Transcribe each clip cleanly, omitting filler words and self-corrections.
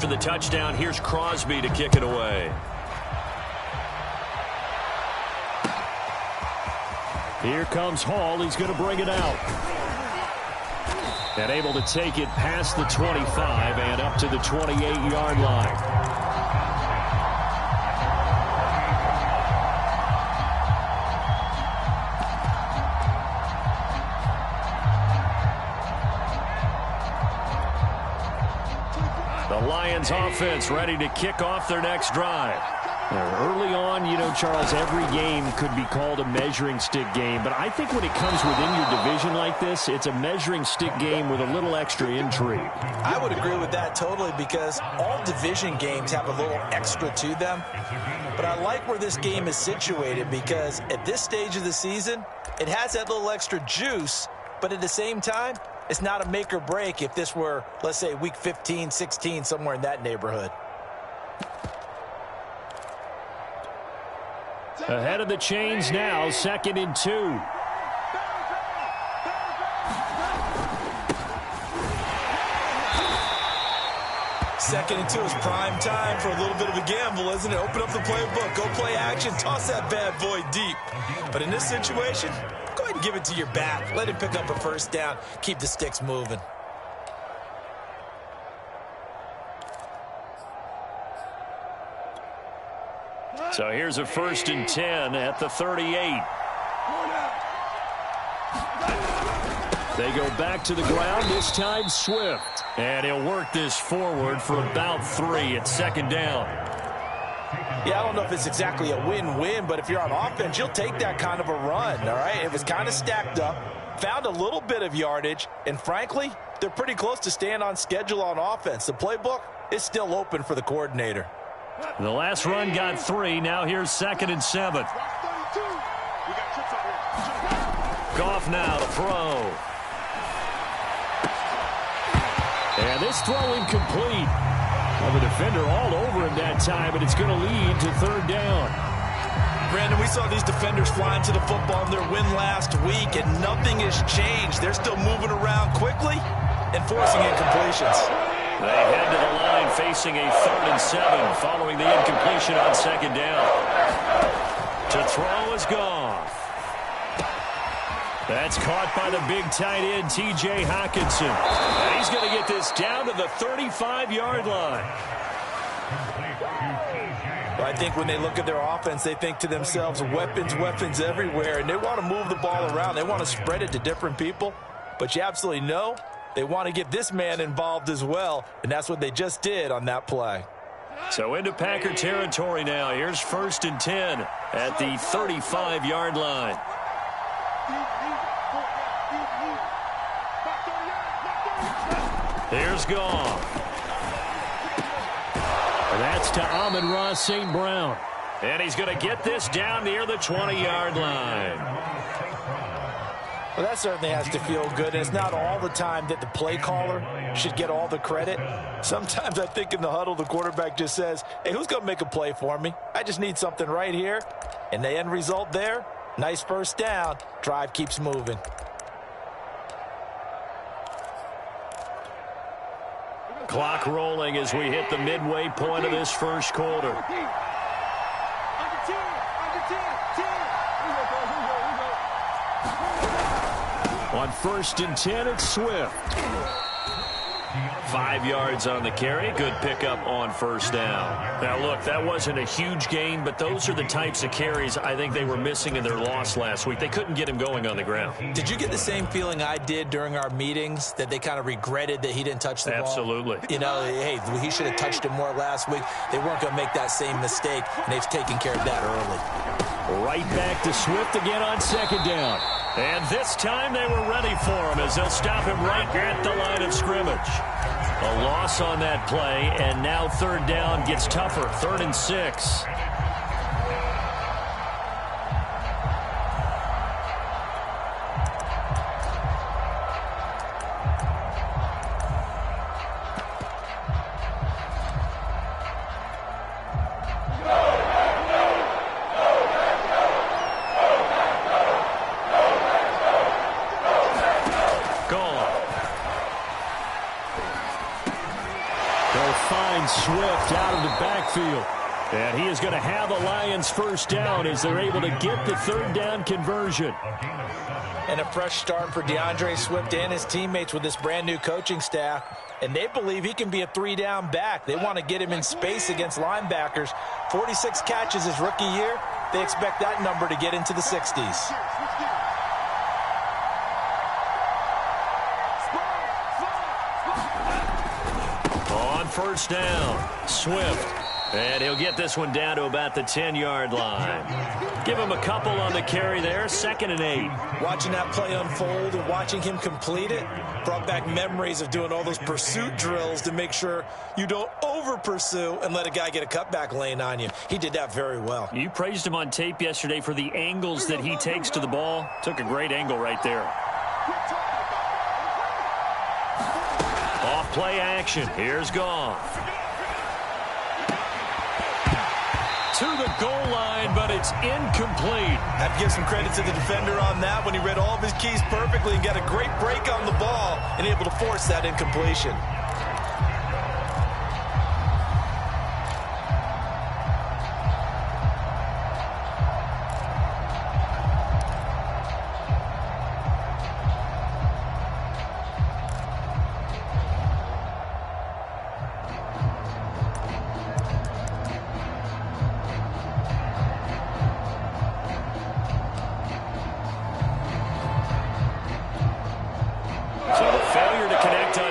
after the touchdown. Here's Crosby to kick it away. Here comes Hall. He's going to bring it out. And able to take it past the 25 and up to the 28-yard line. The Lions offense ready to kick off their next drive. Early on, you know, Charles, every game could be called a measuring stick game. But I think when it comes within your division like this, it's a measuring stick game with a little extra intrigue. I would agree with that totally because all division games have a little extra to them. But I like where this game is situated because at this stage of the season, it has that little extra juice. But at the same time, it's not a make or break if this were, let's say, week 15, 16, somewhere in that neighborhood. Ahead of the chains now, 2nd and 2. Second and 2 is prime time for a little bit of a gamble, isn't it? Open up the playbook, go play action, toss that bad boy deep. But in this situation, go ahead and give it to your back. Let him pick up a first down. Keep the sticks moving. So here's a 1st and 10 at the 38. They go back to the ground, this time Swift. And he'll work this forward for about 3 at 2nd down. Yeah, I don't know if it's exactly a win-win, but if you're on offense, you'll take that kind of a run, all right? It was kind of stacked up, found a little bit of yardage, and frankly, they're pretty close to staying on schedule on offense. The playbook is still open for the coordinator. The last run got 3. Now here's 2nd and 7. Goff now to throw. And this throw incomplete. Well, the defender all over him that time, but it's going to lead to 3rd down. Brandon, we saw these defenders flying to the football in their win last week, and nothing has changed. They're still moving around quickly and forcing incompletions. They head to the line facing a 3rd and 7 following the incompletion on 2nd down. To throw is Goff. That's caught by the big tight end, T.J. Hockenson. And he's going to get this down to the 35-yard line. Well, I think when they look at their offense, they think to themselves, weapons, weapons everywhere, and they want to move the ball around. They want to spread it to different people. But you absolutely know they want to get this man involved as well, and that's what they just did on that play. So into Packer territory now. Here's 1st and 10 at the 35-yard line. Here's Goff. And that's to Amon-Ra St. Brown. And he's going to get this down near the 20-yard line. Well, that certainly has to feel good. And it's not all the time that the play caller should get all the credit. Sometimes I think in the huddle, the quarterback just says, hey, who's going to make a play for me? I just need something right here. And the end result there, nice first down. Drive keeps moving. Clock rolling as we hit the midway point of this first quarter. On 1st and 10, it's Swift. 5 yards on the carry. Good pickup on 1st down. Now, look, that wasn't a huge gain, but those are the types of carries I think they were missing in their loss last week. They couldn't get him going on the ground. Did you get the same feeling I did during our meetings, that they kind of regretted that he didn't touch the ball? Absolutely. You know, hey, he should have touched it more last week. They weren't going to make that same mistake, and they've taken care of that early. Right back to Swift again on 2nd down. And this time they were ready for him as they'll stop him right at the line of scrimmage. A loss on that play, and now 3rd down gets tougher. 3rd and 6. Swift out of the backfield. And he is going to have a Lions first down as they're able to get the third down conversion. And a fresh start for DeAndre Swift and his teammates with this brand-new coaching staff. And they believe he can be a three-down back. They want to get him in space against linebackers. 46 catches his rookie year. They expect that number to get into the 60s. On first down, Swift. And he'll get this one down to about the 10-yard line. Give him a couple on the carry there, 2nd and 8. Watching that play unfold and watching him complete it brought back memories of doing all those pursuit drills to make sure you don't over-pursue and let a guy get a cutback lane on you. He did that very well. You praised him on tape yesterday for the angles that he takes to the ball. Took a great angle right there. Off play action. Here's Goff. To the goal line, but it's incomplete. I have to give some credit to the defender on that when he read all of his keys perfectly and got a great break on the ball and able to force that incompletion.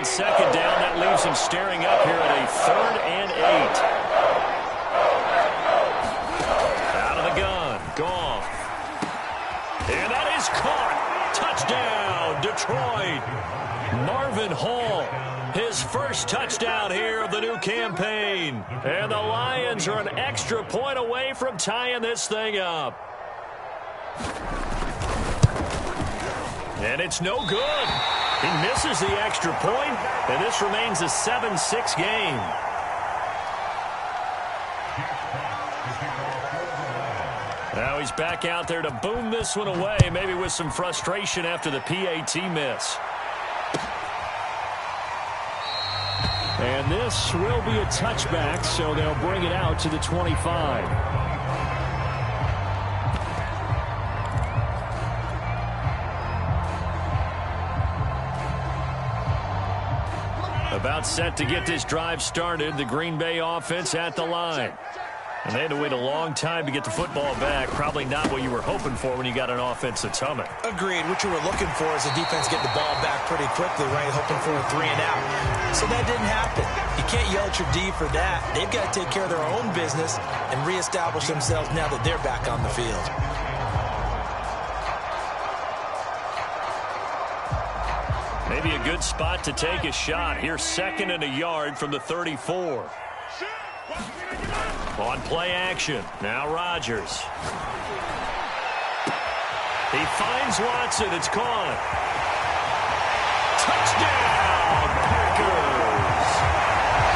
Second down, that leaves him staring up here at a 3rd and 8. Out of the gun, Goff. And that is caught. Touchdown, Detroit. Marvin Hall, his first touchdown here of the new campaign. And the Lions are an extra point away from tying this thing up. And it's no good. He misses the extra point, and this remains a 7-6 game. Now he's back out there to boom this one away, maybe with some frustration after the PAT miss. And this will be a touchback, so they'll bring it out to the 25. About set to get this drive started, the Green Bay offense at the line. And they had to wait a long time to get the football back. Probably not what you were hoping for when you got an offense that's humming. Agreed. What you were looking for is the defense getting the ball back pretty quickly, right? Hoping for a 3 and out. So that didn't happen. You can't yell at your D for that. They've got to take care of their own business and reestablish themselves now that they're back on the field. Maybe a good spot to take a shot. Here's 2nd and a yard from the 34. On play action. Now Rodgers. He finds Watson. It's caught. Touchdown, Packers.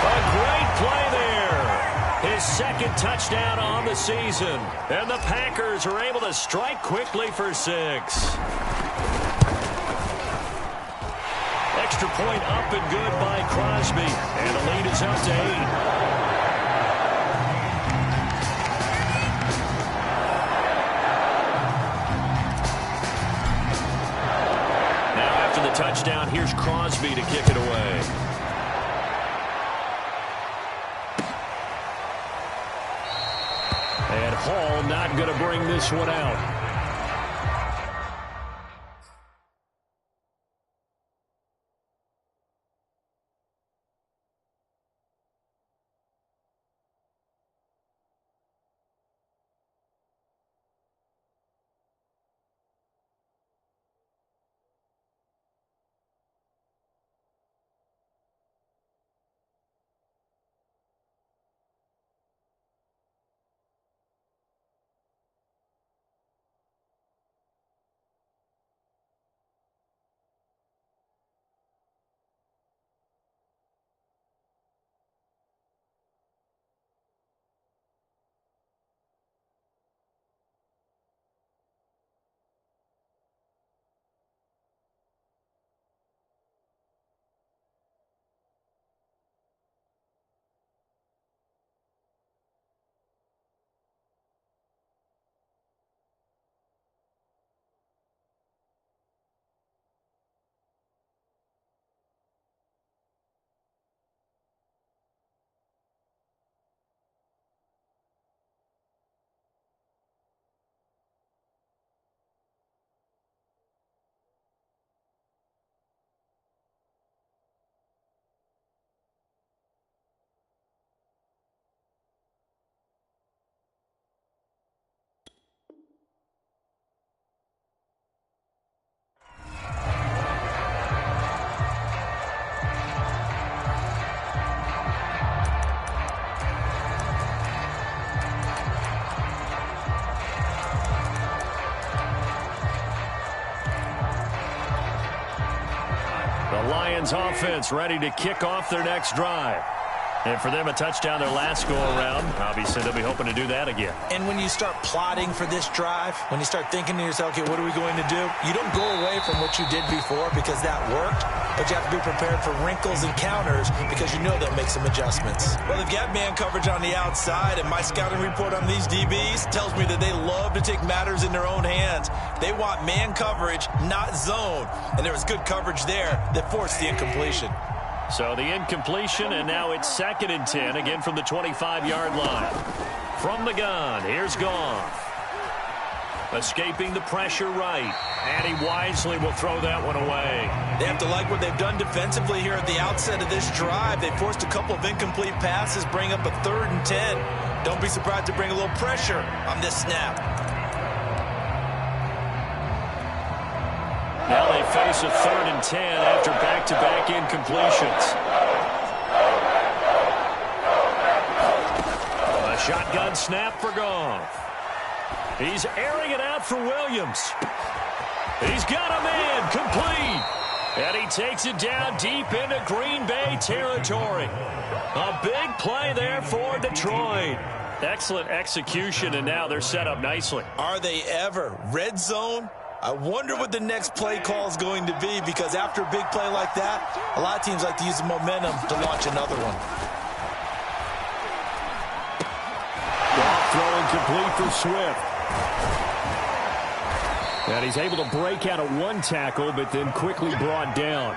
A great play there. His 2nd touchdown on the season. And the Packers are able to strike quickly for 6. Extra point up and good by Crosby. And the lead is up to 8. Now after the touchdown, here's Crosby to kick it away. And Hall not going to bring this one out. The Lions offense ready to kick off their next drive. And for them, a touchdown their last go-around. Obviously, they'll be hoping to do that again. And when you start plotting for this drive, when you start thinking to yourself, okay, what are we going to do? You don't go away from what you did before because that worked, but you have to be prepared for wrinkles and counters because you know they'll make some adjustments. Well, they've got man coverage on the outside, and my scouting report on these DBs tells me that they love to take matters in their own hands. They want man coverage, not zone. And there was good coverage there that forced the incompletion. So the incompletion, and now it's 2nd and 10, again from the 25-yard line. From the gun, here's Goff. Escaping the pressure right, and he wisely will throw that one away. They have to like what they've done defensively here at the outset of this drive. They forced a couple of incomplete passes, bring up a 3rd and 10. Don't be surprised to bring a little pressure on this snap. Now they face a 3rd and 10 after back-to-back incompletions. A shotgun snap for Goff. He's airing it out for Williams. He's got a man complete. And he takes it down deep into Green Bay territory. A big play there for Detroit. Excellent execution, and now they're set up nicely. Are they ever? Red zone? I wonder what the next play call is going to be, because after a big play like that, a lot of teams like to use the momentum to launch another one. Goff throwing complete for Swift. And he's able to break out of one tackle, but then quickly brought down.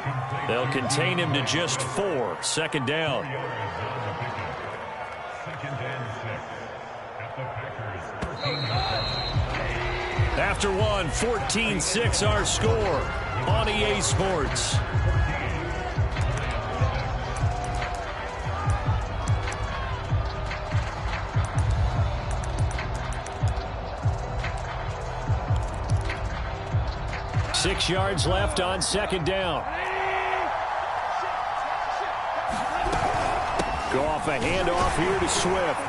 They'll contain him to just 4. 2nd down. After one, 14-6 our score on EA Sports. Six yards left on 2nd down. Go off a handoff here to Swift.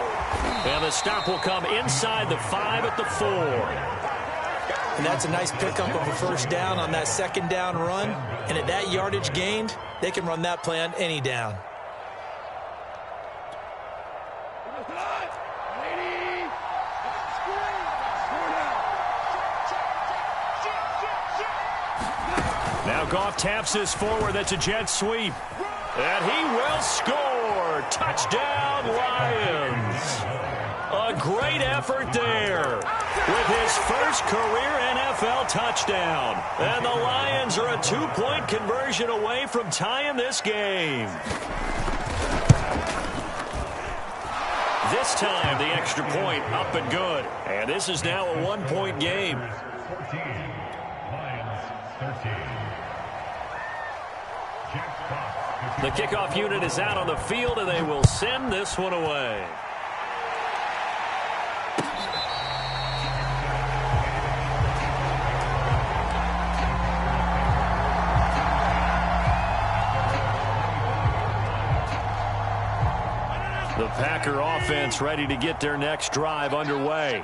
And the stop will come inside the 5 at the 4. And that's a nice pickup of a 1st down on that 2nd down run. And at that yardage gained, they can run that play on any down. Now Goff taps this forward. That's a jet sweep. And he will score. Touchdown, Lions. A great effort there with his first career NFL touchdown. And the Lions are a 2-point conversion away from tying this game. This time, the extra point up and good. And this is now a 1-point game. 14, Lions 13. The kickoff unit is out on the field, and they will send this one away. The Packer offense ready to get their next drive underway.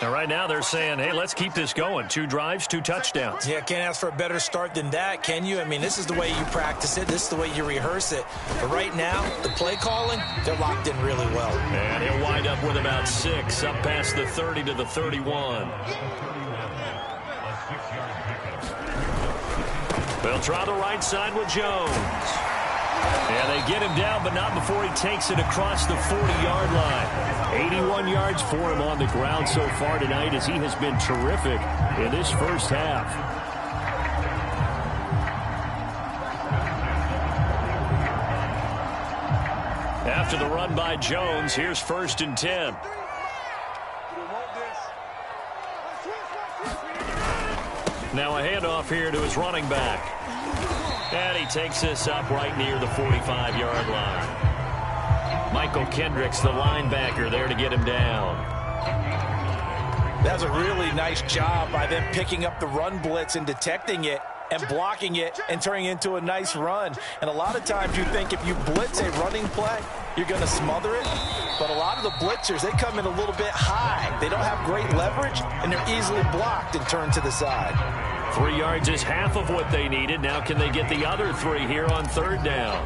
And right now they're saying, hey, let's keep this going. 2 drives, 2 touchdowns. Yeah, can't ask for a better start than that, can you? I mean, this is the way you practice it. This is the way you rehearse it. But right now, the play calling, they're locked in really well. And he'll wind up with about 6, up past the 30 to the 31. They'll try the right side with Jones. And they get him down, but not before he takes it across the 40-yard line. 81 yards for him on the ground so far tonight, as he has been terrific in this first half. After the run by Jones, here's 1st and 10. Now a handoff here to his running back. And he takes this up right near the 45-yard line. Michael Kendricks, the linebacker, there to get him down. That's a really nice job by them picking up the run blitz and detecting it and blocking it and turning it into a nice run. And a lot of times you think if you blitz a running play, you're going to smother it. But a lot of the blitzers, they come in a little bit high. They don't have great leverage, and they're easily blocked and turned to the side. 3 yards is half of what they needed. Now can they get the other 3 here on third down?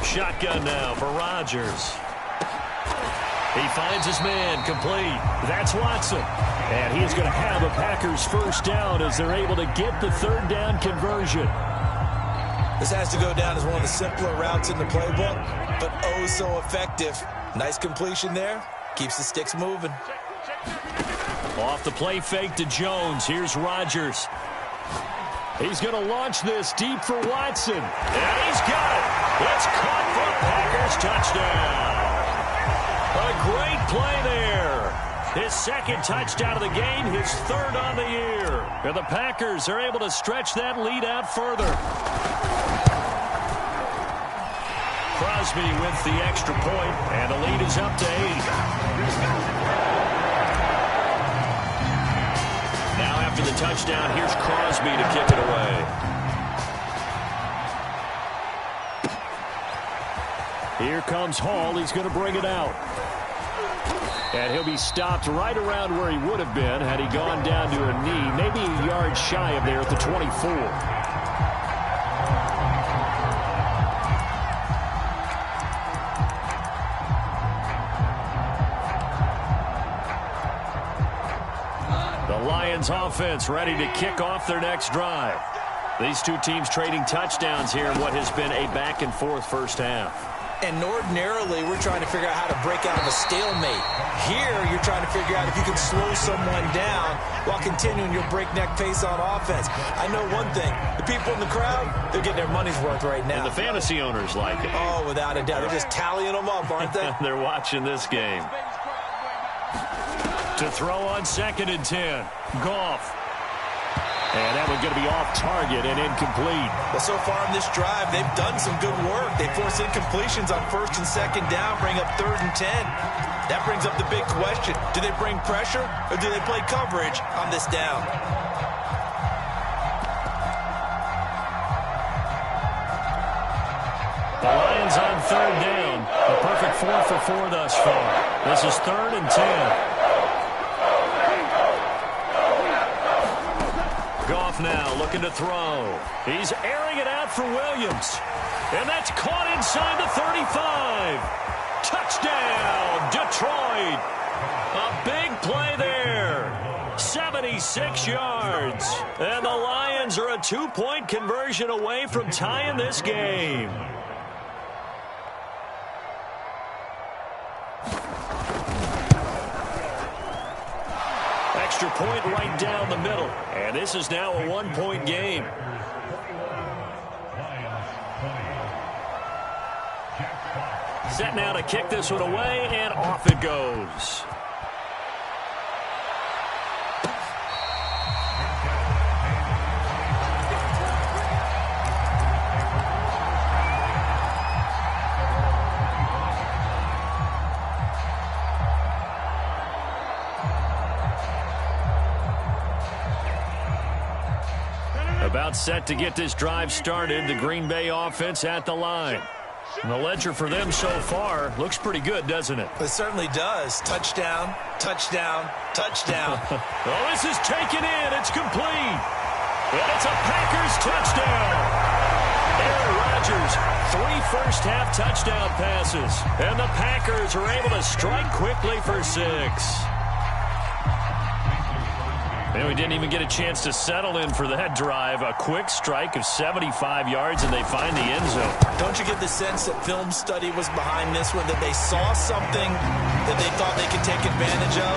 Shotgun now for Rodgers. He finds his man complete. That's Watson. And he is going to have a Packers first down as they're able to get the third down conversion. This has to go down as one of the simpler routes in the playbook, but oh so effective. Nice completion there. Keeps the sticks moving. Off the play fake to Jones. Here's Rodgers. He's going to launch this deep for Watson. And he's got it. It's caught for a Packers touchdown. A great play there. His second touchdown of the game, his third on the year. And the Packers are able to stretch that lead out further. Crosby with the extra point, and the lead is up to 8. Now after the touchdown, here's Crosby to kick it away. Here comes Hall. He's going to bring it out. And he'll be stopped right around where he would have been had he gone down to a knee, maybe a yard shy of there at the 24. The Lions offense ready to kick off their next drive. These two teams trading touchdowns here in what has been a back-and-forth first half. And ordinarily, we're trying to figure out how to break out of a stalemate. Here, you're trying to figure out if you can slow someone down while continuing your breakneck pace on offense. I know one thing. The people in the crowd, they're getting their money's worth right now. And the fantasy owners like it. Oh, without a doubt. They're just tallying them up, aren't they? They're watching this game. To throw on 2nd and 10. Goff. And that one's going to be off target and incomplete. Well, so far in this drive, they've done some good work. They force incompletions on 1st and 2nd down, bring up 3rd and 10. That brings up the big question. Do they bring pressure or do they play coverage on this down? The Lions on 3rd down. A perfect 4 for 4 thus far. This is 3rd and 10. Goff now looking to throw. He's airing it out for Williams. And that's caught inside the 35. Touchdown, Detroit. A big play there. 76 yards. And the Lions are a 2-point conversion away from tying this game. Extra point right down the middle. And this is now a 1-point game. Set now to kick this one away, and off it goes. About set to get this drive started. The Green Bay offense at the line. And the ledger for them so far looks pretty good, doesn't it? It certainly does. Touchdown, touchdown, touchdown. Oh, this is taken in. It's complete. And it's a Packers touchdown. Aaron Rodgers, 3 first-half touchdown passes. And the Packers are able to strike quickly for 6. And we didn't even get a chance to settle in for that drive. A quick strike of 75 yards, and they find the end zone. Don't you get the sense that film study was behind this one, that they saw something that they thought they could take advantage of?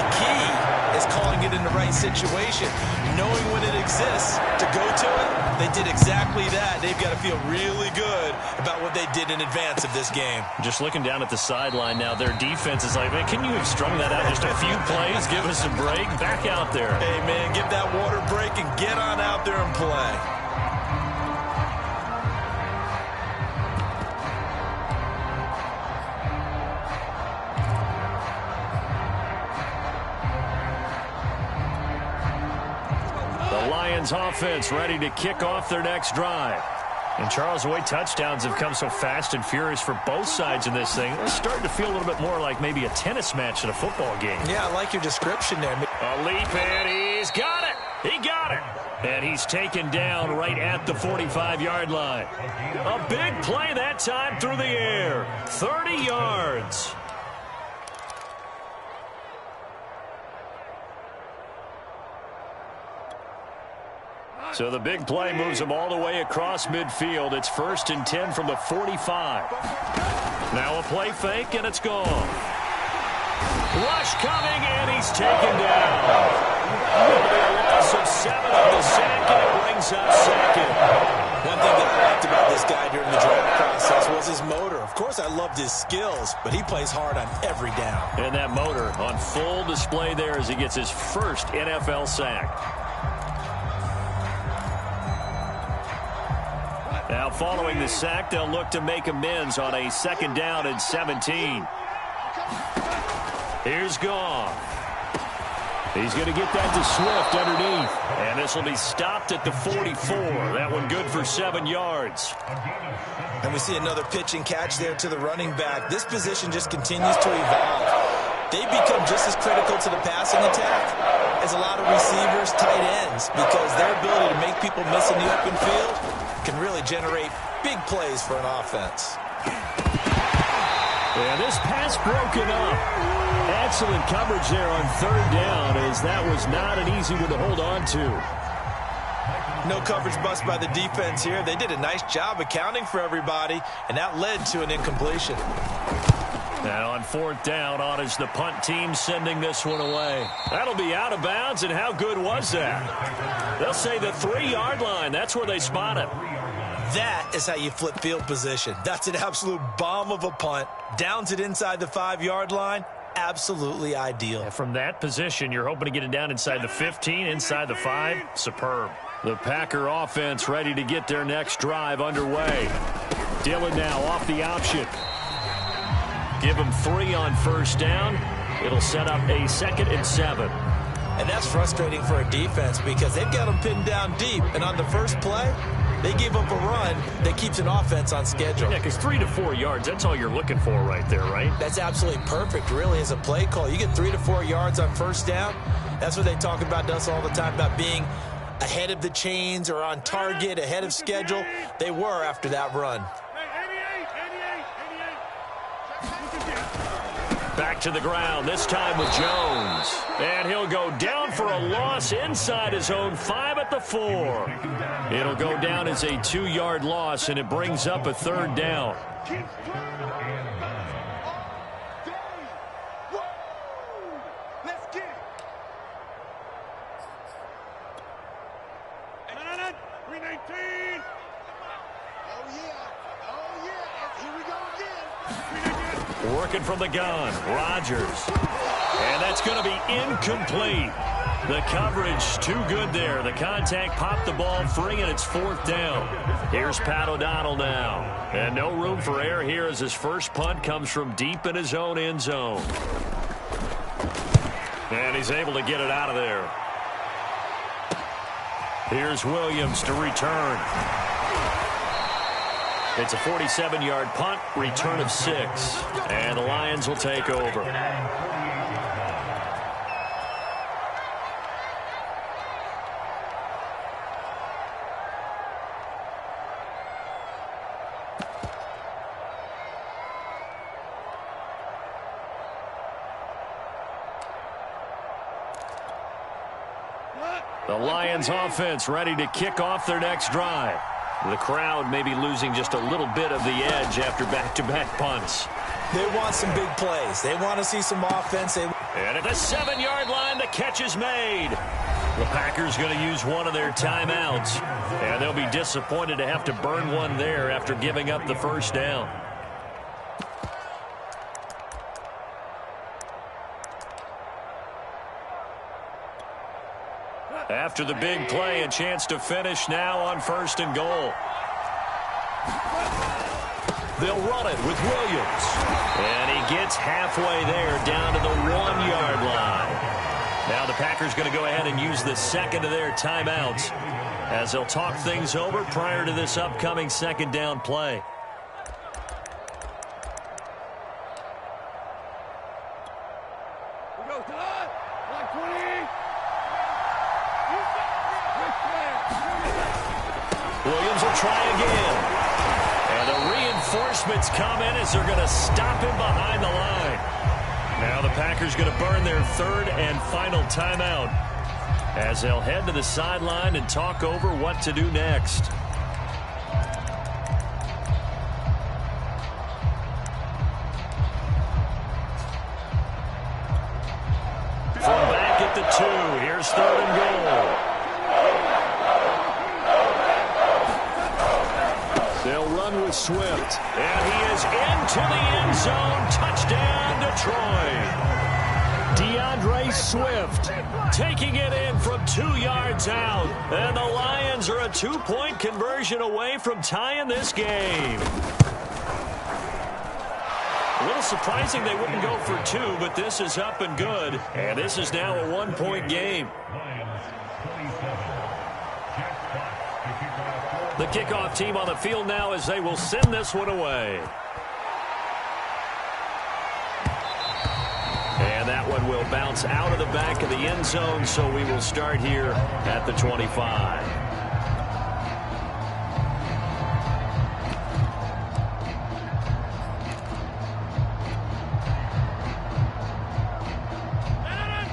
The key is calling it in the right situation. Knowing when it exists to go to it, they did exactly that. They've got to feel really good about what they did in advance of this game. Just looking down at the sideline now, their defense is like, man, can you have strung that out just a few plays? Give us a break. Back out there. Hey, man, give that water break and get on out there and play. Lions offense ready to kick off their next drive. And Charles, the way touchdowns have come so fast and furious for both sides in this thing, it's starting to feel a little bit more like maybe a tennis match in a football game. Yeah, I like your description there. A leap, and he's got it. He got it. And he's taken down right at the 45-yard line. A big play that time through the air. 30 yards. So the big play moves them all the way across midfield. It's 1st and 10 from the 45. Now a play fake, and it's gone. Rush coming, and he's taken down. It'll be a loss of 7 on the sack, and it brings up second. One thing that I liked about this guy during the draft process was his motor. Of course, I loved his skills, but he plays hard on every down. And that motor on full display there as he gets his first NFL sack. Now following the sack, they'll look to make amends on a 2nd down and 17. Here's Goff. He's going to get that to Swift underneath. And this will be stopped at the 44. That one good for 7 yards. And we see another pitch and catch there to the running back. This position just continues to evolve. They become just as critical to the passing attack as a lot of receivers, tight ends, because their ability to make people miss in the open field can really generate big plays for an offense. And this pass broken up. Excellent coverage there on 3rd down, as that was not an easy one to hold on to. No coverage bust by the defense here. They did a nice job accounting for everybody, and that led to an incompletion. Now on 4th down, on is the punt team sending this one away. That'll be out of bounds, and how good was that? They'll say the 3-yard line. That's where they spot it. That is how you flip field position. That's an absolute bomb of a punt. Downs it inside the 5-yard line. Absolutely ideal. And from that position, you're hoping to get it down inside the 15, inside the 5. Superb. The Packer offense ready to get their next drive underway. Dillon now off the option. Give him 3 on 1st down. It'll set up a 2nd and 7. And that's frustrating for a defense because they've got them pinned down deep. And on the first play, they gave up a run that keeps an offense on schedule. Yeah, because 3 to 4 yards, that's all you're looking for right there, right? That's absolutely perfect, really, as a play call. You get 3 to 4 yards on 1st down. That's what they talk about us all the time, about being ahead of the chains or on target, ahead of schedule. They were after that run. Back to the ground, this time with Jones. And he'll go down for a loss inside his own 5 at the 4. It'll go down as a 2-yard loss, and it brings up a 3rd down. Working from the gun, Rodgers. And that's going to be incomplete. The coverage too good there. The contact popped the ball free, and it's 4th down. Here's Pat O'Donnell now. And no room for error here as his first punt comes from deep in his own end zone. And he's able to get it out of there. Here's Williams to return. It's a 47-yard punt, return of 6. And the Lions will take over. The Lions offense ready to kick off their next drive. The crowd may be losing just a little bit of the edge after back-to-back punts. They want some big plays. They want to see some offense. And at the 7-yard line, the catch is made. The Packers going to use one of their timeouts. And they'll be disappointed to have to burn one there after giving up the 1st down. After the big play, a chance to finish now on 1st and goal. They'll run it with Williams. And he gets halfway there down to the 1-yard line. Now the Packers going to go ahead and use the second of their timeouts as they'll talk things over prior to this upcoming second down play. Williams will try again. And the reinforcements come in as they're going to stop him behind the line. Now the Packers going to burn their third and final timeout as they'll head to the sideline and talk over what to do next. From back at the 2, here's third and goal. They'll run with Swift. And he is into the end zone. Touchdown, Detroit. DeAndre Swift taking it in from 2 yards out. And the Lions are a 2-point conversion away from tying this game. A little surprising they wouldn't go for 2, but this is up and good. And this is now a 1-point game. The kickoff team on the field now as they will send this one away. And that one will bounce out of the back of the end zone, so we will start here at the 25.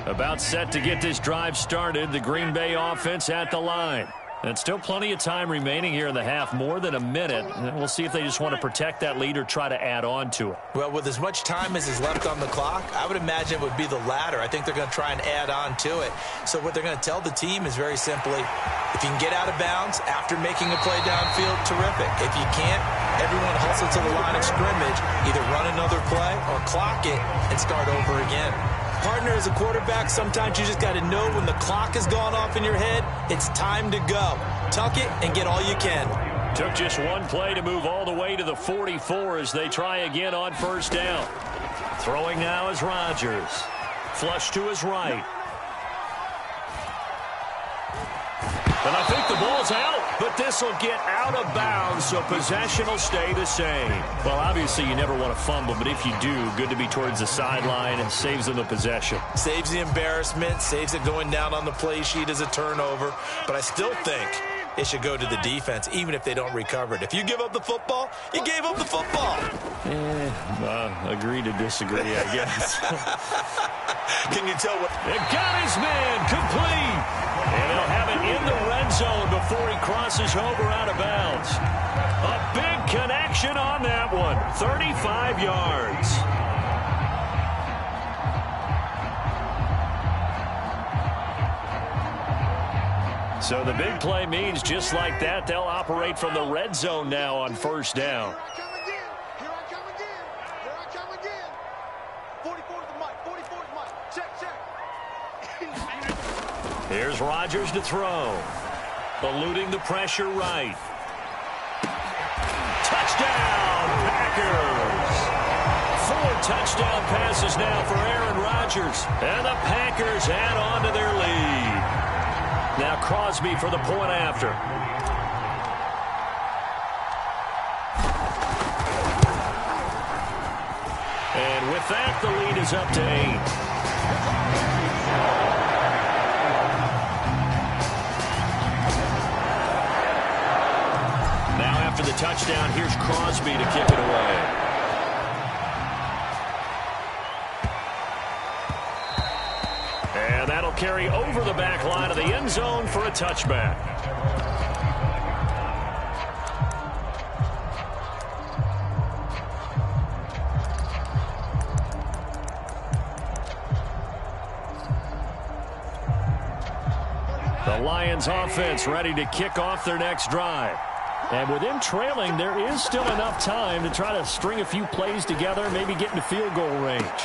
About set to get this drive started, the Green Bay offense at the line. And still plenty of time remaining here in the half, more than a minute. And we'll see if they just want to protect that lead or try to add on to it. Well, with as much time as is left on the clock, I would imagine it would be the latter. I think they're going to try and add on to it. So what they're going to tell the team is very simply, if you can get out of bounds after making a play downfield, terrific. If you can't, everyone hustle to the line of scrimmage, either run another play or clock it and start over again. Partner, as a quarterback, sometimes you just got to know when the clock has gone off in your head, it's time to go. Tuck it and get all you can. Took just one play to move all the way to the 44 as they try again on first down. Throwing now is Rodgers. Flush to his right. And I think the ball's out, but this will get out of bounds, so possession will stay the same. Well, obviously you never want to fumble, but if you do, good to be towards the sideline and saves them the possession. Saves the embarrassment, saves it going down on the play sheet as a turnover, but I still think it should go to the defense, even if they don't recover it. If you give up the football, you gave up the football. Agree to disagree, I guess. Can you tell what? It got his man complete. And they'll have it in the red zone before he crosses over out of bounds. A big connection on that one. 35 yards. So the big play means just like that, they'll operate from the red zone now on first down. Here I come again. 44's the mic. 44's the mic. Check. Here's Rodgers to throw. Eluding the pressure right. Touchdown, Packers! 4 touchdown passes now for Aaron Rodgers. And the Packers add on to their lead. Now Crosby for the point after. And with that, the lead is up to 8. After the touchdown, here's Crosby to kick it away. And that'll carry over the back line of the end zone for a touchback. The Lions offense ready to kick off their next drive. And with them trailing, there is still enough time to try to string a few plays together, maybe get into field goal range.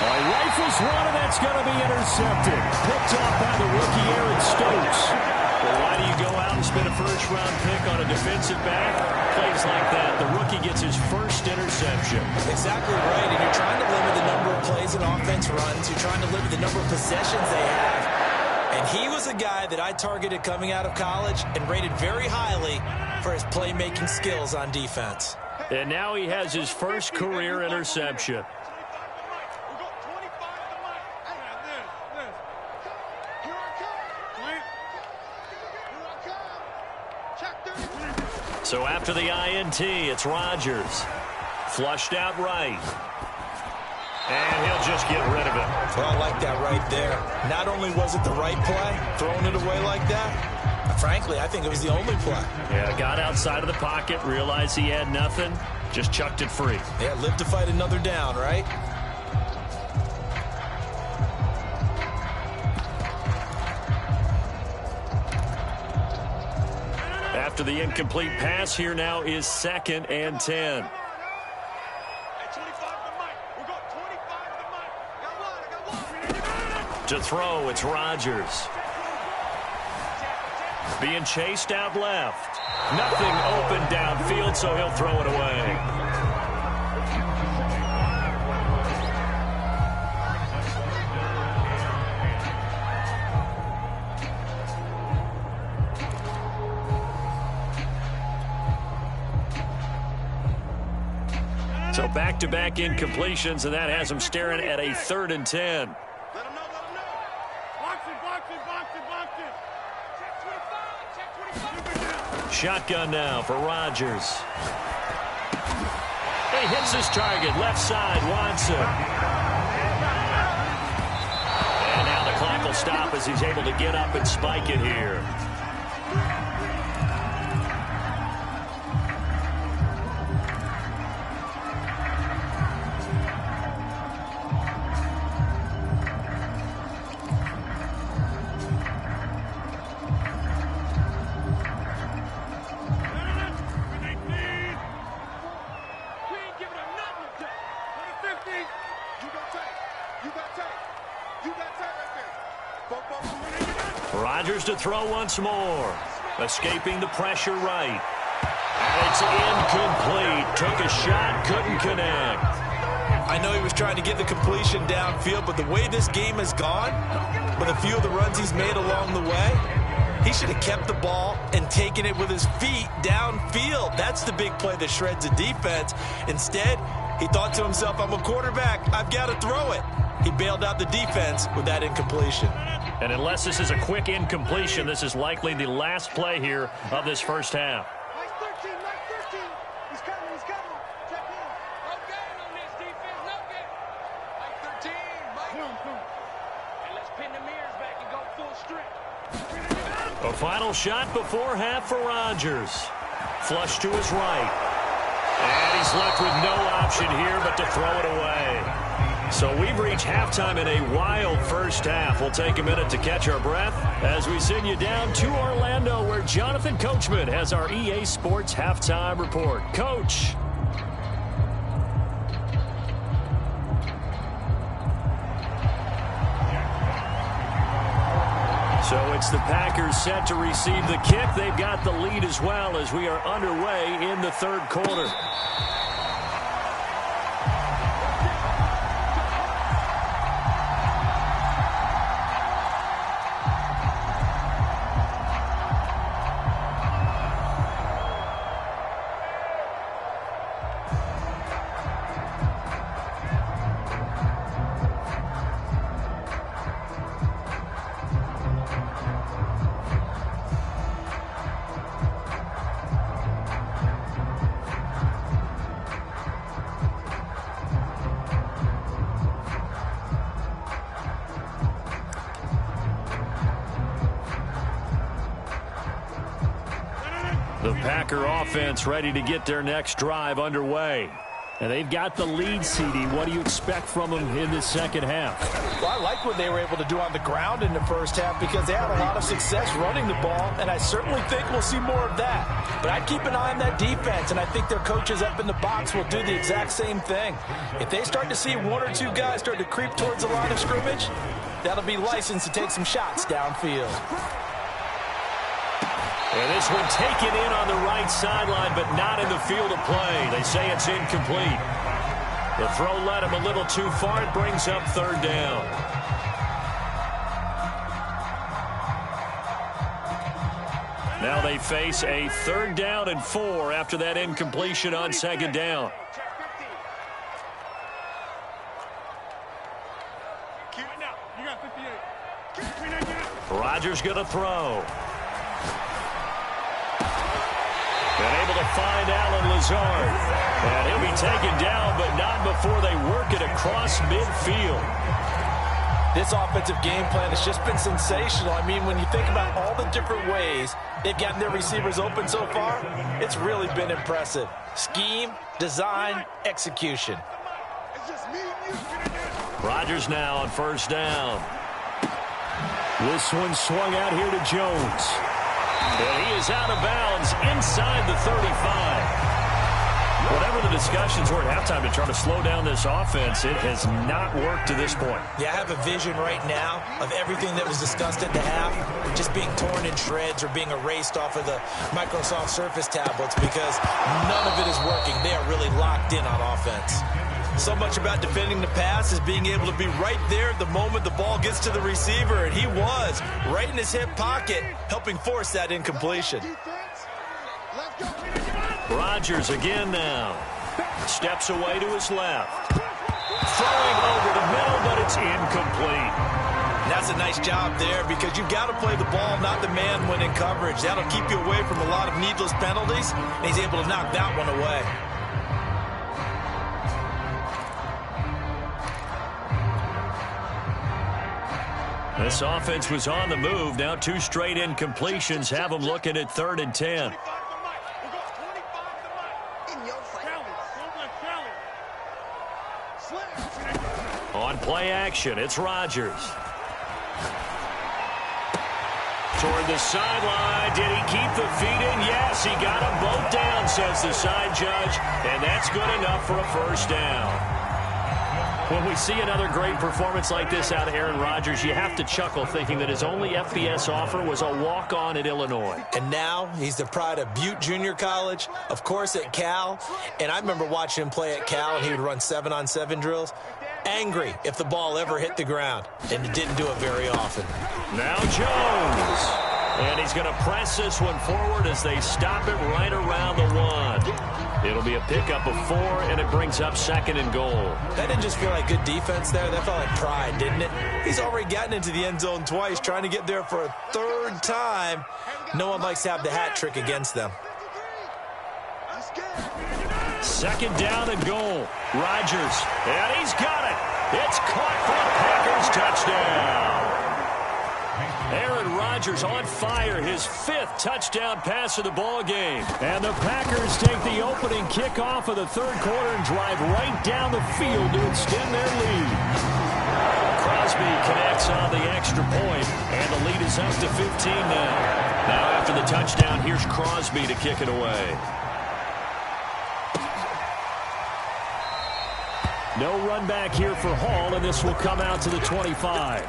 Rifles one, and that's going to be intercepted. Picked off by the rookie Aaron Stokes. Well, why do you you go out and spend a first-round pick on a defensive back? Plays like that, the rookie gets his first interception. Exactly right, and you're trying to limit the number of plays and offense runs. You're trying to limit the number of possessions they have. And he was a guy that I targeted coming out of college and rated very highly for his playmaking skills on defense. And now he has his first career interception. So after the INT, it's Rodgers. Flushed out right. And he'll just get rid of it. Well, I like that right there. Not only was it the right play, throwing it away like that, frankly, I think it was the only play. Yeah, got outside of the pocket, realized he had nothing, just chucked it free. Yeah, live to fight another down, right? After the incomplete pass, here now is 2nd and 10. To throw, it's Rodgers. Being chased out left. Nothing open downfield, so he'll throw it away. So back-to-back incompletions, and that has him staring at a 3rd and 10. Let him know, let him know. Box it. Check 25. Shotgun now for Rodgers. He hits his target, left side, Watson. And now the clock will stop as he's able to get up and spike it here. Rodgers to throw once more. Escaping the pressure right. And it's incomplete. Took a shot, couldn't connect. I know he was trying to get the completion downfield, but the way this game has gone, with a few of the runs he's made along the way, he should have kept the ball and taken it with his feet downfield. That's the big play that shreds the defense. Instead, he thought to himself, I'm a quarterback. I've got to throw it. He bailed out the defense with that incompletion. And unless this is a quick incompletion, this is likely the last play here of this first half. Mike 13. He's coming. Check in. No game on this defense, no game. Mike 13, Hey, let's pin the mirrors back and go full strength. A final shot before half for Rodgers. Flush to his right. And he's left with no option here but to throw it away. So we've reached halftime in a wild first half. We'll take a minute to catch our breath as we send you down to Orlando, where Jonathan Coachman has our EA Sports halftime report. Coach. So it's the Packers set to receive the kick. They've got the lead as well as we are underway in the third quarter. The Packer offense ready to get their next drive underway. And they've got the lead, CD. What do you expect from them in this second half? Well, I like what they were able to do on the ground in the first half because they had a lot of success running the ball, and I certainly think we'll see more of that. But I'd keep an eye on that defense, and I think their coaches up in the box will do the exact same thing. If they start to see one or two guys start to creep towards the line of scrimmage, that'll be licensed to take some shots downfield. And this one taken in on the right sideline, but not in the field of play. They say it's incomplete. The throw led him a little too far. It brings up third down. Now they face a 3rd down and 4 after that incompletion on 2nd down. Rodgers going to throw. And able to find Allen Lazard. And he'll be taken down, but not before they work it across midfield. This offensive game plan has just been sensational. I mean, when you think about all the different ways they've gotten their receivers open so far, it's really been impressive. Scheme, design, execution. Rodgers now on 1st down. This one swung out here to Jones. And he is out of bounds inside the 35. Whatever the discussions were at halftime to try to slow down this offense, it has not worked to this point. Yeah, I have a vision right now of everything that was discussed at the half just being torn in shreds or being erased off of the Microsoft Surface tablets because none of it is working. They are really locked in on offense. So much about defending the pass is being able to be right there at the moment the ball gets to the receiver, and he was right in his hip pocket, helping force that incompletion. Rodgers again now. Steps away to his left. Throwing over the middle, but it's incomplete. That's a nice job there because you've got to play the ball, not the man when in coverage. That'll keep you away from a lot of needless penalties, and he's able to knock that one away. This offense was on the move. Now 2 straight incompletions have them looking at 3rd and 10. On play action, it's Rodgers. Toward the sideline. Did he keep the feet in? Yes, he got them both down, says the side judge. And that's good enough for a 1st down. When we see another great performance like this out of Aaron Rodgers, you have to chuckle thinking that his only FBS offer was a walk-on at Illinois. And now he's the pride of Butte Junior College, of course at Cal. And I remember watching him play at Cal, and he would run 7-on-7 drills. Angry if the ball ever hit the ground, and he didn't do it very often. Now Jones. And he's going to press this one forward as they stop it right around the 1. It'll be a pickup of 4, and it brings up 2nd and goal. That didn't just feel like good defense there. That felt like pride, didn't it? He's already gotten into the end zone twice, trying to get there for a 3rd time. No one likes to have the hat trick against them. 2nd down and goal. Rodgers, and he's got it. It's caught for a Packers touchdown. Aaron Rodgers on fire, his 5th touchdown pass of the ball game. And the Packers take the opening kickoff of the 3rd quarter and drive right down the field to extend their lead. Crosby connects on the extra point, and the lead is up to 15 now. Now after the touchdown, here's Crosby to kick it away. No run back here for Hall, and this will come out to the 25.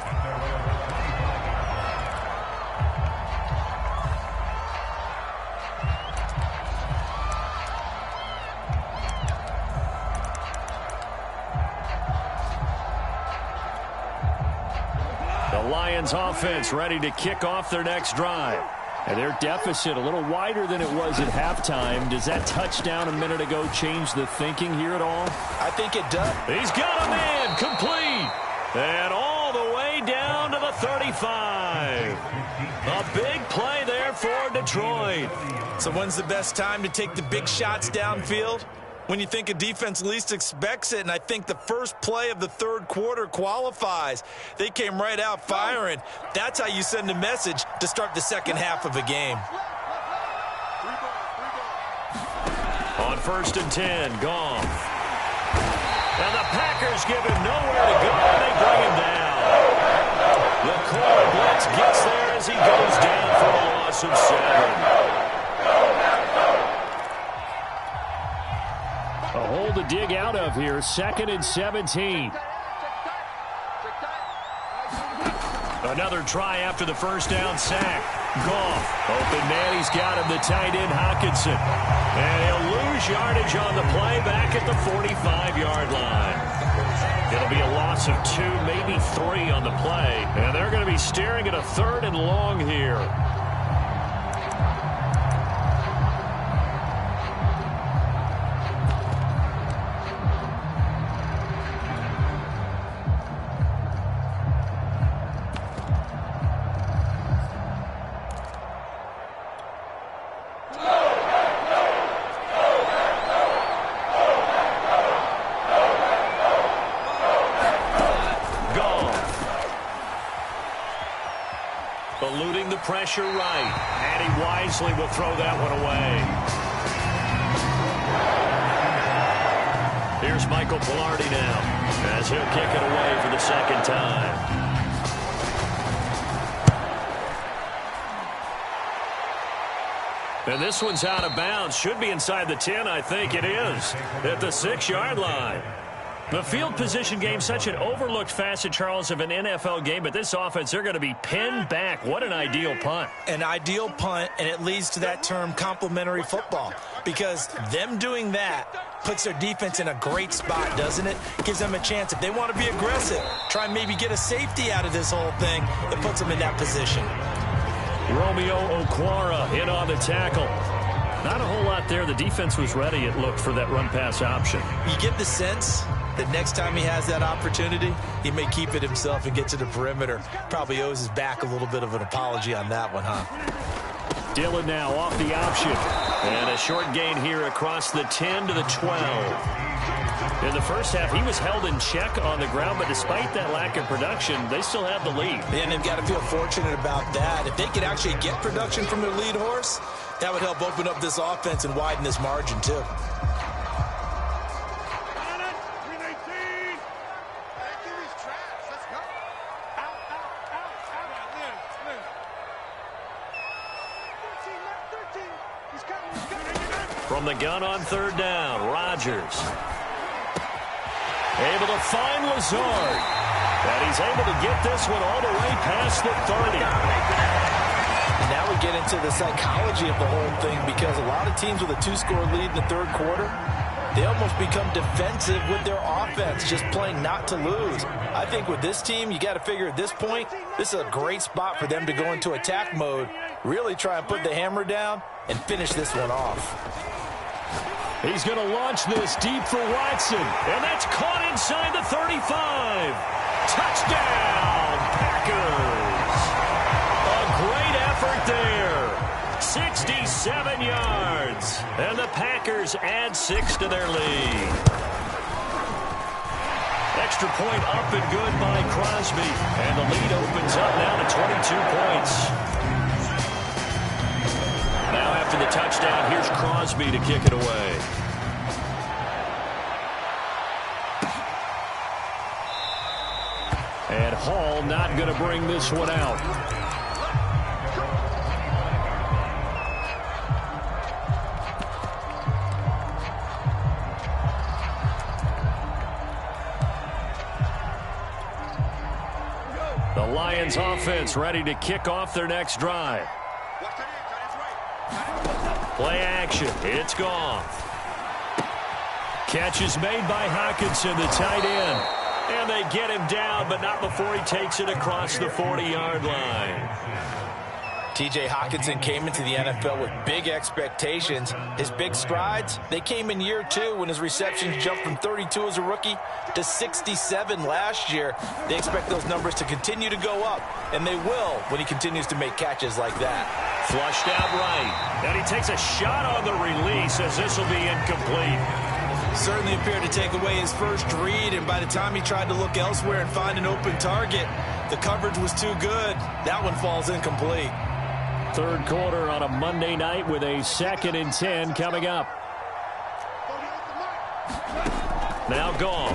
The Lions offense ready to kick off their next drive. And their deficit a little wider than it was at halftime. Does that touchdown a minute ago change the thinking here at all? I think it does. He's got a man complete. And all the way down to the 35. A big play there for Detroit. So when's the best time to take the big shots downfield? When you think a defense least expects it, and I think the first play of the 3rd quarter qualifies. They came right out firing. That's how you send a message to start the 2nd half of a game. On 1st and 10, Goff. And the Packers give him nowhere to go, and they bring him down. The corner blitz gets there as he goes down for a loss of 7. A hole to dig out of here, 2nd and 17. Another try after the first down sack. Goff. Open man, he's got him, the tight end Hockenson. And he'll lose yardage on the play back at the 45-yard line. It'll be a loss of 2, maybe 3 on the play. And they're going to be staring at a 3rd and long here. Eluding the pressure right. And he wisely will throw that one away. Here's Michael Pilardi now as he'll kick it away for the 2nd time. And this one's out of bounds. Should be inside the 10. I think it is at the 6-yard line. The field position game, such an overlooked facet, Charles, of an NFL game, but this offense, they're going to be pinned back. What an ideal punt. An ideal punt, and it leads to that term complementary football, because them doing that puts their defense in a great spot, doesn't it? Gives them a chance, if they want to be aggressive, try and maybe get a safety out of this whole thing. It puts them in that position. Romeo Okwara in on the tackle. Not a whole lot there. The defense was ready, it looked, for that run-pass option. You get the sense that next time he has that opportunity, he may keep it himself and get to the perimeter. Probably owes his back a little bit of an apology on that one, huh? Dillon now off the option. And a short gain here across the 10 to the 12. In the first half, he was held in check on the ground, but despite that lack of production, they still have the lead. And they've got to feel fortunate about that. If they could actually get production from their lead horse, that would help open up this offense and widen this margin, too. From the gun on 3rd down, Rodgers. Able to find Lazard. And he's able to get this one all the way past the 30. Now we get into the psychology of the whole thing, because a lot of teams with a 2-score lead in the 3rd quarter, they almost become defensive with their offense, just playing not to lose. I think with this team, you got to figure at this point, this is a great spot for them to go into attack mode, really try and put the hammer down and finish this one off. He's going to launch this deep for Watson, and that's caught inside the 35. Touchdown, Packers. A great effort there. 67 yards, and the Packers add 6 to their lead. Extra point up and good by Crosby, and the lead opens up now to 22 points. Now after the touchdown, here's Crosby to kick it away. And Hall not going to bring this one out. The Lions offense ready to kick off their next drive. Play action. It's Goff. Catch is made by Hockenson, the tight end. And they get him down, but not before he takes it across the 40-yard line. T.J. Hockenson came into the NFL with big expectations. His big strides, they came in year 2 when his receptions jumped from 32 as a rookie to 67 last year. They expect those numbers to continue to go up, and they will when he continues to make catches like that. Flushed out right, and he takes a shot on the release as this will be incomplete. Certainly appeared to take away his first read, and by the time he tried to look elsewhere and find an open target, the coverage was too good. That one falls incomplete. 3rd quarter on a Monday night with a 2nd and 10 coming up. Now Goff.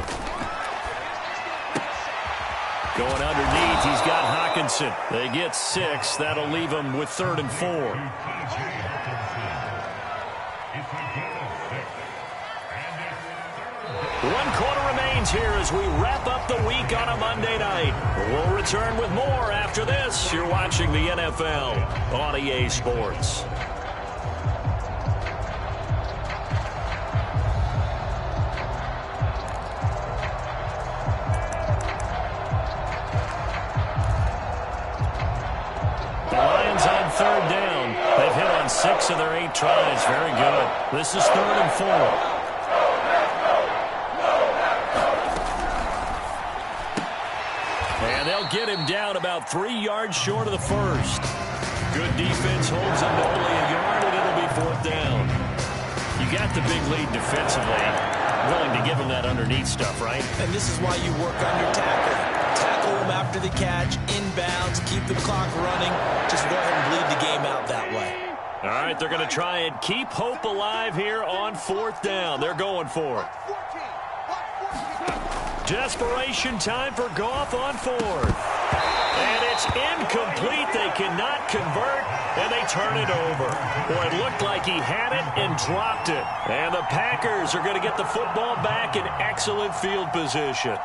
Going underneath, he's got Hockenson. They get 6. That'll leave him with 3rd and 4. One quarter remaining. remains here as we wrap up the week on a Monday night. We'll return with more after this. You're watching the NFL on EA Sports. The Lions on third down. They've hit on 6 of their 8 tries. Very good. This is 3rd and 4. Get him down about 3 yards short of the first. Good defense holds him to only a yard, and it'll be 4th down. You got the big lead defensively. Willing to give him that underneath stuff, right? And this is why you work on your tackling. Tackle him after the catch, inbounds, keep the clock running. Just go ahead and bleed the game out that way. All right, they're going to try and keep hope alive here on 4th down. They're going for it. Desperation time for Goff on 4th. And it's incomplete. They cannot convert, and they turn it over. Boy, it looked like he had it and dropped it. And the Packers are going to get the football back in excellent field position.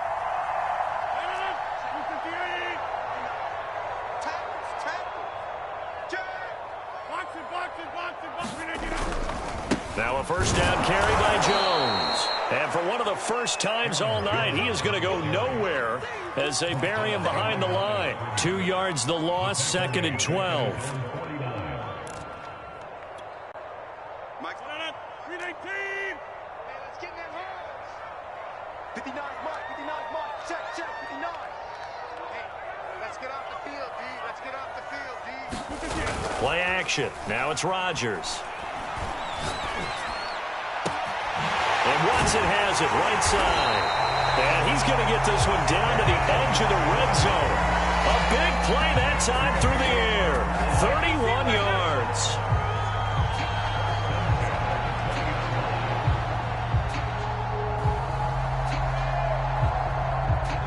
Now a first down carry by Jones. And for one of the first times all night, he is going to go nowhere as they bury him behind the line. 2 yards the loss, 2nd and 12. Mike, 319. Let's get in that holes. 59 Mike, 59 Mike. Check, 59. Hey, let's get off the field, D. Let's get off the field, D. Play action. Now it's Rodgers. And Watson has it right side. And he's going to get this one down to the edge of the red zone. A big play that time through the air. 31 yards.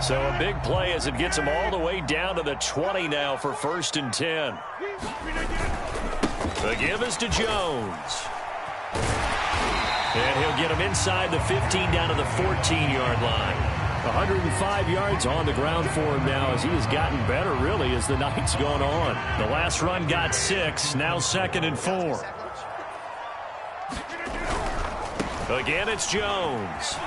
So a big play as it gets him all the way down to the 20 now for 1st and 10. The give is to Jones. And he'll get him inside the 15 down to the 14-yard line. 105 yards on the ground for him now as he has gotten better, really, as the night's gone on. The last run got 6, now 2nd and 4. Again, it's Jones.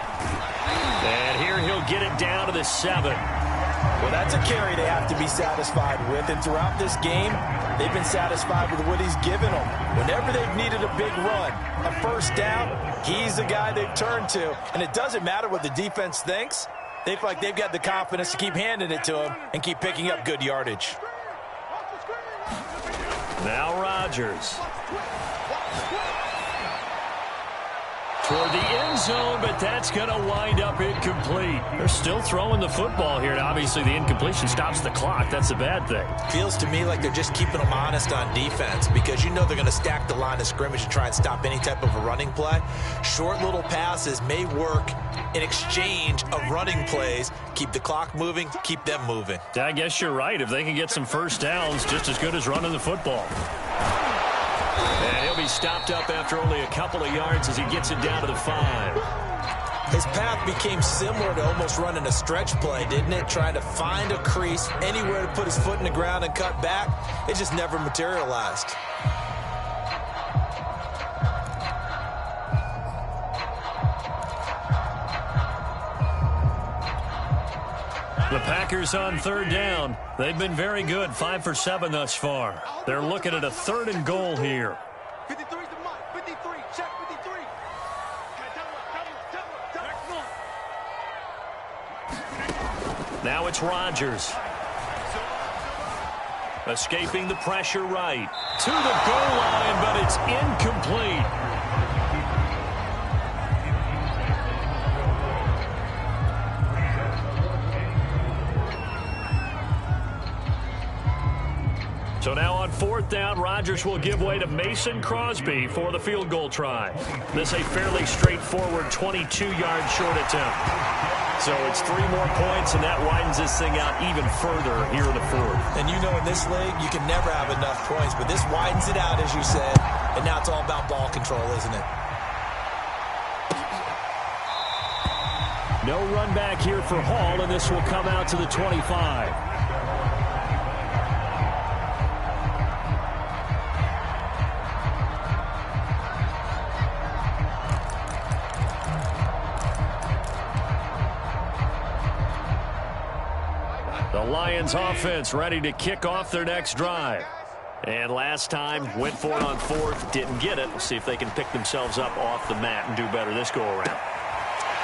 And here he'll get it down to the 7. Well, that's a carry they have to be satisfied with. And throughout this game, they've been satisfied with what he's given them. Whenever they've needed a big run, a first down, he's the guy they've turned to. And it doesn't matter what the defense thinks. They feel like they've got the confidence to keep handing it to him and keep picking up good yardage. Now Rodgers. Toward the end zone, but that's going to wind up incomplete. They're still throwing the football here, and obviously the incompletion stops the clock. That's the bad thing. Feels to me like they're just keeping them honest on defense because you know they're going to stack the line of scrimmage and try and stop any type of a running play. Short little passes may work in exchange of running plays. Keep the clock moving, keep them moving. I guess you're right. If they can get some first downs, just as good as running the football. And he'll be stopped up after only a couple of yards as he gets it down to the 5. His path became similar to almost running a stretch play, didn't it? Trying to find a crease, anywhere to put his foot in the ground and cut back. It just never materialized. The Packers on 3rd down. They've been very good, 5 for 7 thus far. They're looking at a 3rd and goal here. 53's the mark. 53. Check 53. Now it's Rodgers. Escaping the pressure right. To the goal line, but it's incomplete. So now on 4th down, Rodgers will give way to Mason Crosby for the field goal try. This a fairly straightforward 22-yard short attempt. So it's 3 more points, and that widens this thing out even further here in the 4th. And you know in this league, you can never have enough points, but this widens it out, as you said, and now it's all about ball control, isn't it? No run back here for Hall, and this will come out to the 25. The Lions offense ready to kick off their next drive. And last time, went for it on fourth, didn't get it. We'll see if they can pick themselves up off the mat and do better this go-around.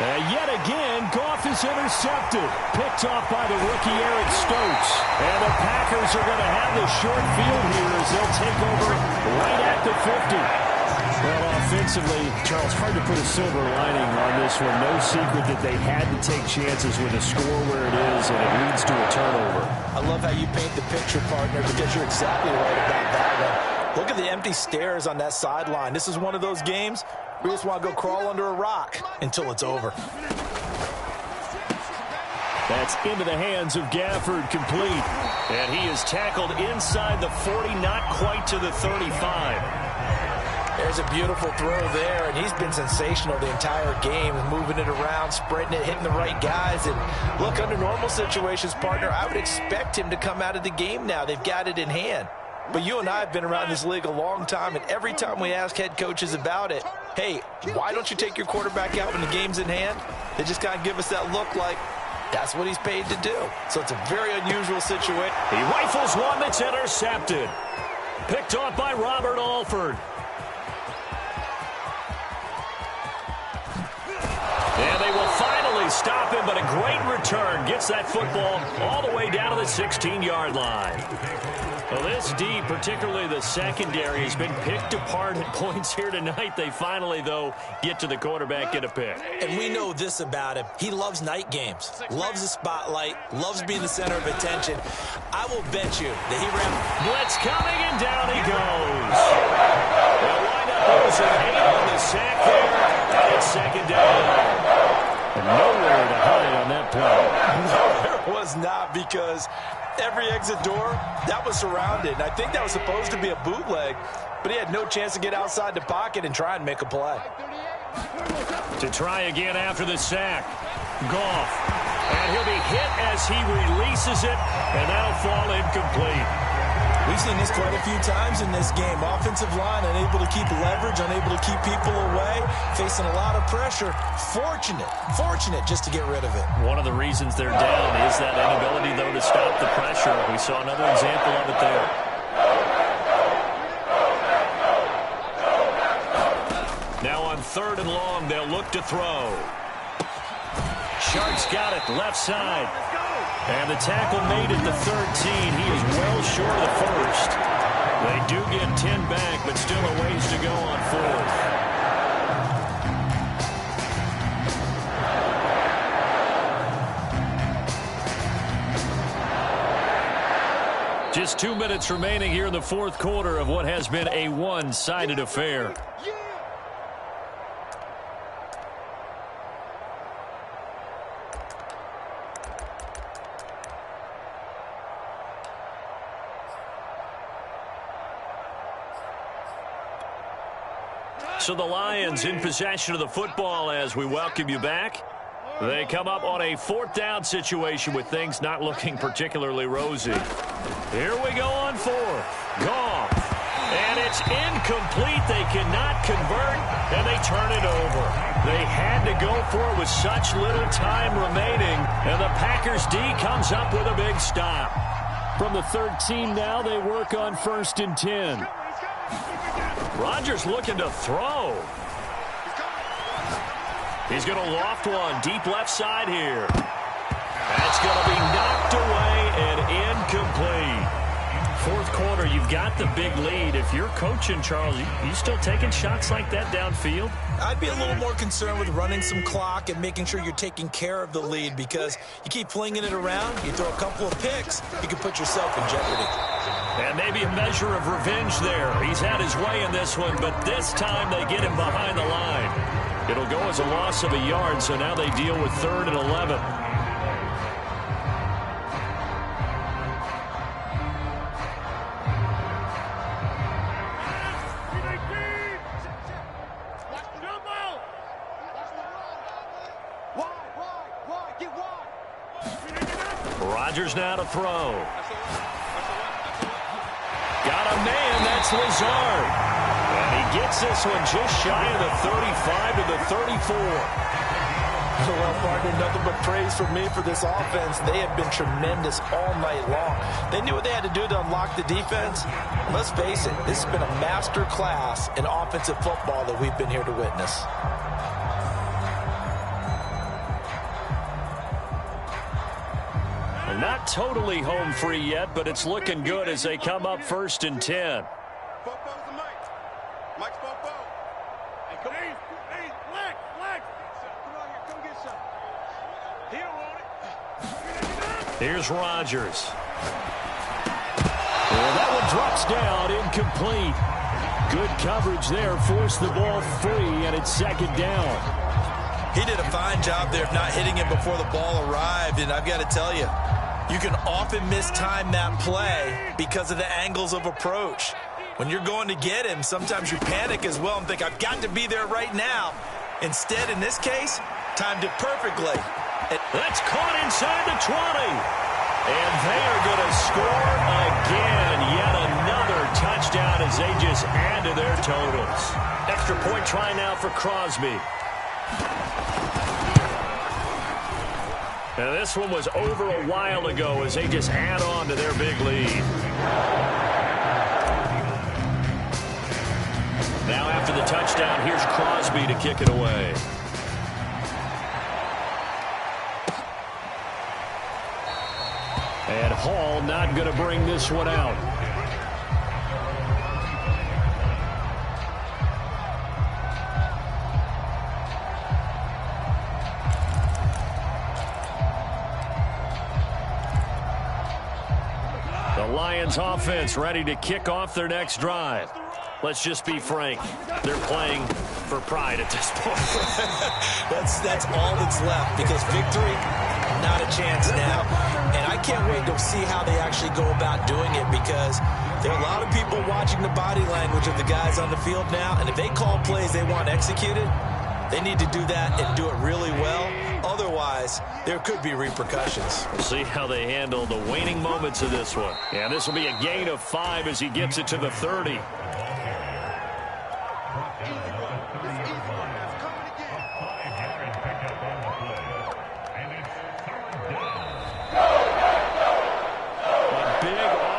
Yet again, Goff is intercepted. Picked off by the rookie Eric Stokes. And the Packers are going to have the short field here as they'll take over right at the 50. Well, offensively, Charles, hard to put a silver lining on this one. No secret that they had to take chances with a score where it is, and it leads to a turnover. I love how you paint the picture, partner, because you're exactly right about that one. Look at the empty stares on that sideline. This is one of those games where you just want to go crawl under a rock until it's over. That's into the hands of Gafford, complete. And he is tackled inside the 40, not quite to the 35. There's a beautiful throw there, and he's been sensational the entire game, moving it around, spreading it, hitting the right guys. And look, under normal situations, partner, I would expect him to come out of the game now. They've got it in hand. But you and I have been around this league a long time, and every time we ask head coaches about it, hey, why don't you take your quarterback out when the game's in hand? They just kind of give us that look like that's what he's paid to do. So it's a very unusual situation. He rifles one that's intercepted. Picked off by Robert Alford. And they will finally stop him, but a great return. Gets that football all the way down to the 16-yard line. Well, this D, particularly the secondary, has been picked apart at points here tonight. They finally, though, get to the quarterback, get a pick. And we know this about him. He loves night games, loves the spotlight, loves being the center of attention. I will bet you that he ran. Blitz coming, and down he goes. They'll wind up losing 8 on the sack there, and it's second down. And nowhere to hide on that play. No, there was not, because every exit door, that was surrounded. And I think that was supposed to be a bootleg, but he had no chance to get outside the pocket and try and make a play. To try again after the sack. Goff. And he'll be hit as he releases it, and that'll fall incomplete. We've seen this quite a few times in this game. Offensive line unable to keep leverage, unable to keep people away, facing a lot of pressure. Fortunate just to get rid of it. One of the reasons they're down is that inability, though, to stop the pressure. We saw another example of it there. Now on 3rd and long, they'll look to throw. Shark's got it, left side. And the tackle made at the 13. He is well short of the first. They do get 10 back, but still a ways to go on 4th. Just 2 minutes remaining here in the 4th quarter of what has been a one-sided affair. So the Lions in possession of the football as we welcome you back. They come up on a 4th down situation with things not looking particularly rosy. Here we go on 4th. Goff. And it's incomplete. They cannot convert, and they turn it over. They had to go for it with such little time remaining, and the Packers D comes up with a big stop. From the 13 now, they work on 1st and 10. Rodgers looking to throw. He's going to loft one deep left side here. That's going to be knocked away and incomplete. 4th quarter, you've got the big lead. If you're coaching, Charles, you still taking shots like that downfield? I'd be a little more concerned with running some clock and making sure you're taking care of the lead, because you keep flinging it around, you throw a couple of picks, you can put yourself in jeopardy. And maybe a measure of revenge there. He's had his way in this one, but this time they get him behind the line. It'll go as a loss of a yard, so now they deal with 3rd and 11. Rodgers now to throw. Got a man, that's Lazard. And he gets this one just shy of the 35 to the 34. Well, partner, nothing but praise from me for this offense. They have been tremendous all night long. They knew what they had to do to unlock the defense. Let's face it, this has been a master class in offensive football that we've been here to witness. Not totally home free yet, but it's looking good as they come up 1st and 10. Here's Rodgers. Well, that one drops down, incomplete. Good coverage there, forced the ball free, and it's 2nd down. He did a fine job there of not hitting it before the ball arrived, and I've got to tell you, you can often mistime that play because of the angles of approach. When you're going to get him, sometimes you panic as well and think, I've got to be there right now. Instead, in this case, timed it perfectly. That's caught inside the 20. And they are going to score again. Yet another touchdown as they just add to their totals. Extra point try now for Crosby. Now this one was over a while ago as they just add on to their big lead. Now after the touchdown, here's Crosby to kick it away. And Hall not going to bring this one out. The Lions offense ready to kick off their next drive. Let's just be frank. They're playing for pride at this point. That's all that's left because victory, not a chance now. And I can't wait to see how they actually go about doing it because there are a lot of people watching the body language of the guys on the field now. And if they call plays they want executed, they need to do that and do it really well. Otherwise, there could be repercussions. We'll see how they handle the waning moments of this one. Yeah, this will be a gain of 5 as he gets it to the 30.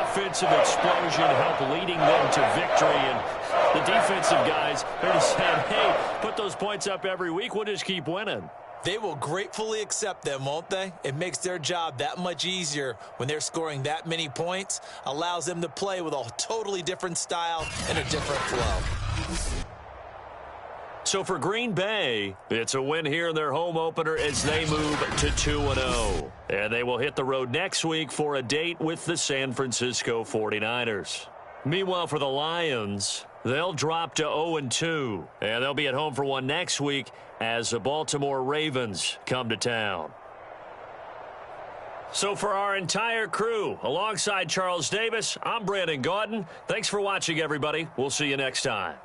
Offensive explosion help leading them to victory, and the defensive guys are just saying, hey, put those points up every week, we'll just keep winning. They will gratefully accept them, won't they? It makes their job that much easier when they're scoring that many points, allows them to play with a totally different style and a different flow. So for Green Bay, it's a win here in their home opener as they move to 2-0. And they will hit the road next week for a date with the San Francisco 49ers. Meanwhile, for the Lions, they'll drop to 0-2. And they'll be at home for one next week as the Baltimore Ravens come to town. So for our entire crew, alongside Charles Davis, I'm Brandon Gaudin. Thanks for watching, everybody. We'll see you next time.